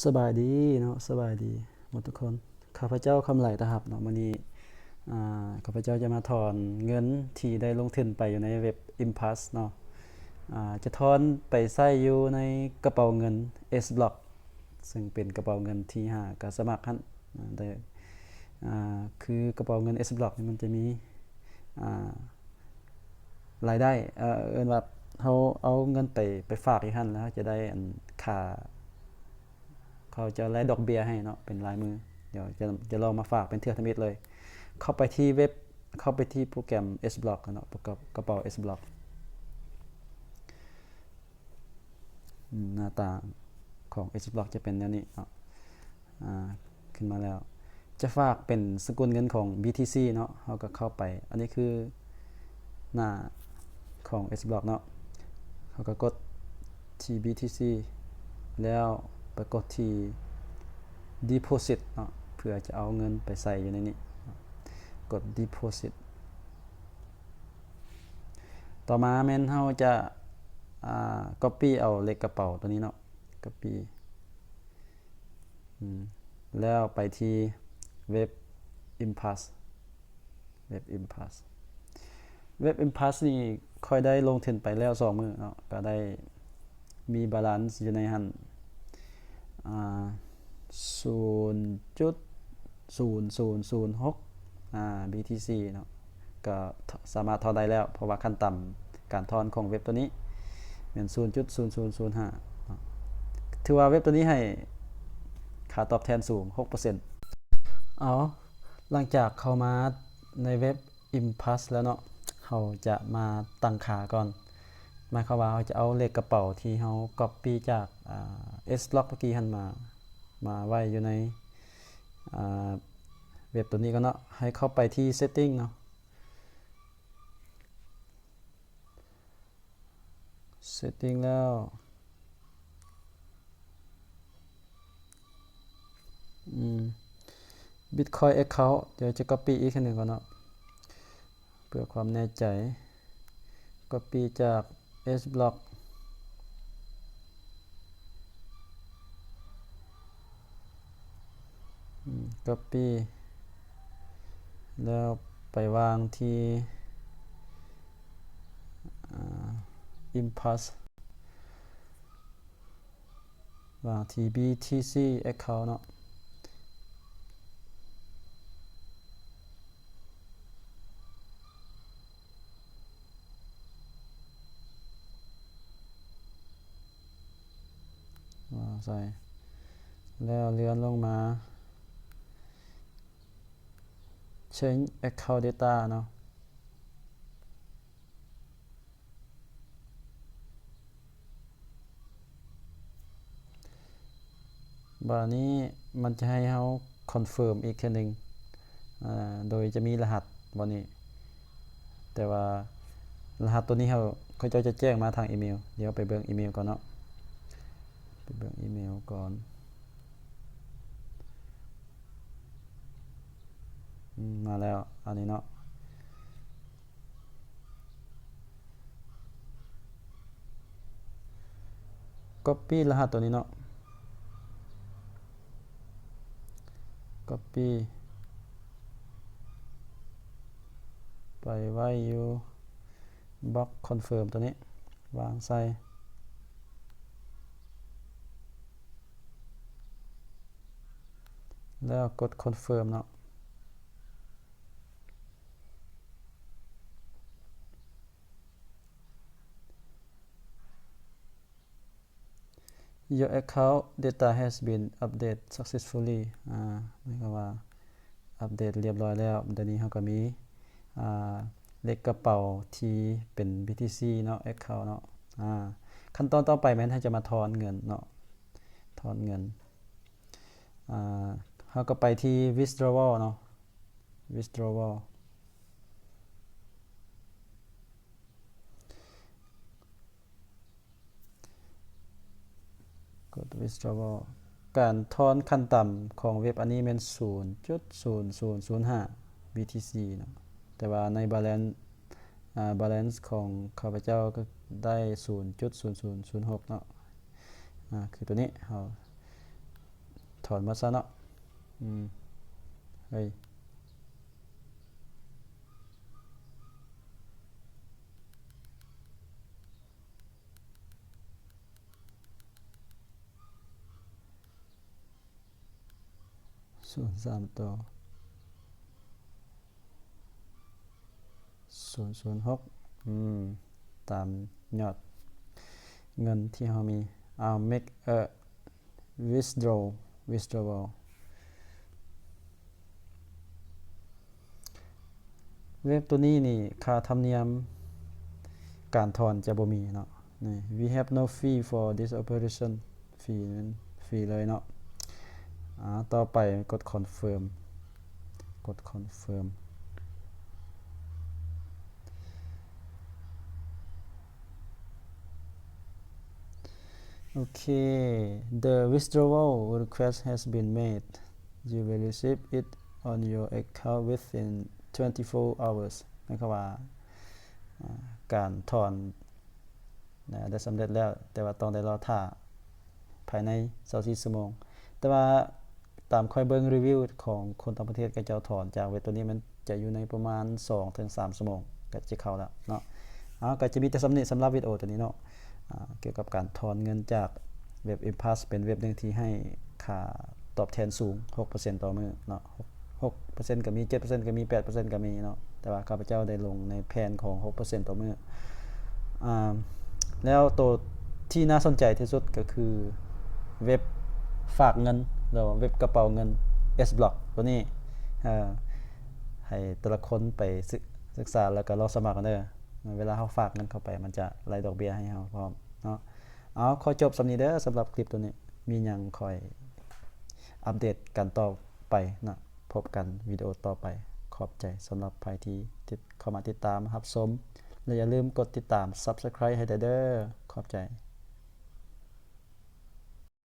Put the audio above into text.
สบายดีเนาะสบายดีหมดทุกคนข้าพเจ้าคำไหลตะหับเนาะมื้อนี้ข้าพเจ้าจะมาถอนเงินที่ได้ลงทุนไปอยู่ในเว็บ Impass เนาะจะถอนไปใช้อยู่ในกระเป๋าเงิน S-Block ซึ่งเป็นกระเป๋าเงินที่หากสมัครหั่นได้คือกระเป๋าเงิน S-Block นี่มันจะมีอ่ารายได้เอิ้นว่าเฮาเอาเงินไปฝากอยู่หั่นแล้วจะได้อันค่า เขาจะไล่ดอกเบี้ยให้เนาะเป็นลายมือเดี๋ยวจะลองมาฝากเป็นเทือกทมิตเลยเข้าไปที่เว็บเข้าไปที่โปรแกรม S-Block เนาะประกอบกระเป๋า S-Block หน้าตาของ S-Block จะเป็นแนวนี้เนาะขึ้นมาแล้วจะฝากเป็นสกุลเงินของ BTC เนาะเราก็เข้าไปอันนี้คือหน้าของ S-Block เนาะเขาก็กดที่ BTC แล้วไปกดที่ deposit เนาะเพื่อจะเอาเงินไปใส่อยู่ในนี้กด deposit ต่อมาแม่นเฮาจะcopy เอาเลขกระเป๋าตัวนี้เนาะ copy แล้วไปที่เว็บ Impass เว็บ Impass เว็บ Impass นี่ค่อยได้ลงทุนไปแล้ว2มื้อเนาะก็ได้มีบาลานซ์อยู่ในหั่น0.0006BTC เนาะก็สามารถถอนได้แล้วเพราะว่าขั้นต่ำการถอนของเว็บตัวนี้เป็น 0.0005 ถือว่าเว็บตัวนี้ให้ค่าตอบแทนสูง 6% เอาหลังจากเข้ามาในเว็บ Impass แล้วเนาะเราจะมาตั้งค่าก่อนหมายความว่าเราจะเอาเลขกระเป๋าที่เรา copy จากS-Block เมื่อกี้หั่นมาไว้อยู่ในเว็บตัวนี้ก็เนาะให้เข้าไปที่ setting เนาะ setting แล้ว Bitcoin account เดี๋ยวจะ copy อีกอันหนึ่งก่อนเนาะเพื่อความแน่ใจ copy จาก S-Block copy แล้วไปวางที่ Impass วางที่ BTC account เนาะใส่แล้วเลื่อนลงมา change account data เนาะบานี้มันจะให้เราคอนเฟิร์มอีกทีนึงโดยจะมีรหัสบนนี้แต่ว่ารหัสตัวนี้เขาจะแจ้งมาทางอีเมลเดี๋ยวไปเบิ่งอีเมลก่อนเนาะไปเบิ่งอีเมลก่อนมาแล้วอันนี้เนาะ copy รหัสตัวนี้เนาะ copy ไปไว้อยู่บล็อกคอนเฟิร์มตัวนี้วางใส่แล้วกดคอนเฟิร์มเนาะ Your account data has been updated successfully หมายความว่าอัปเดตเรียบร้อยแล้วเดี๋ยวนี้เราก็มีเลขกระเป๋าที่เป็น BTC เนาะ account เนาะขั้นตอนต่อไปแม่นให้จะมาถอนเงินเนาะถอนเงินเราก็ไปที่ withdrawal เนาะ withdrawal กด withdrawal การถอนขั้นต่ำของเว็บอันนี้เป็น 0.0005 BTC เนาะแต่ว่าใน balance ของข้าพเจ้าก็ได้ 0.0006 เนาะคือตัวนี้เรา ถอนหมดซะเนาะเฮ้ย03ตัว006ตามยอดเงินที่เรามีmake a withdrawal เว็บตัวนี้นี่ค่าธรรมเนียมการถอนจะบ่มีเนาะนี่ we have no fee for this operation ฟรีเลยเนาะต่อไปกด confirm โอเค the withdrawal request has been made you will receive it on your account within 24 hours หมายความว่าการถอนได้สำเร็จแล้วแต่ว่าต้องได้รอท่าภายใน24ชั่วโมงแต่ว่าตามค่อยเบิ่งรีวิวของคนต่างประเทศก็เจ้าถอนจากเว็บตัวนี้มันจะอยู่ในประมาณ 2-3 ชั่วโมงก็จะเข้าแล้วเนาะก็จะมีแต่สำหรับวิดีโอตัวนี้เนาะเกี่ยวกับการถอนเงินจากเว็บ Impass เป็นเว็บนึงที่ให้ค่าตอบแทนสูง 6% ต่อมื้อเนาะ 6% ก็มี 7% ก็มี 8% ก็มีเนาะแต่ว่าข้าพเจ้าได้ลงในแผนของ 6% ต่อมื้อแล้วตัวที่น่าสนใจที่สุดก็คือเว็บฝากเงินหรือเว็บกระเป๋าเงิน S-Block ตัวนี้ให้แต่ละคนไปศึกษาแล้วก็ลองสมัครกันเด้อเวลาเฮาฝากเงินเข้าไปมันจะไล่ดอกเบี้ยให้เฮาพร้อมเนาะขอจบสำนี้เด้อสำหรับคลิปตัวนี้มีหยังค่อยอัปเดตกันต่อไปนะพบกันวิดีโอต่อไปขอบใจสำหรับใครที่เข้ามาติดตามรับชมและอย่าลืมกดติดตาม Subscribe ให้เด้อขอบใจ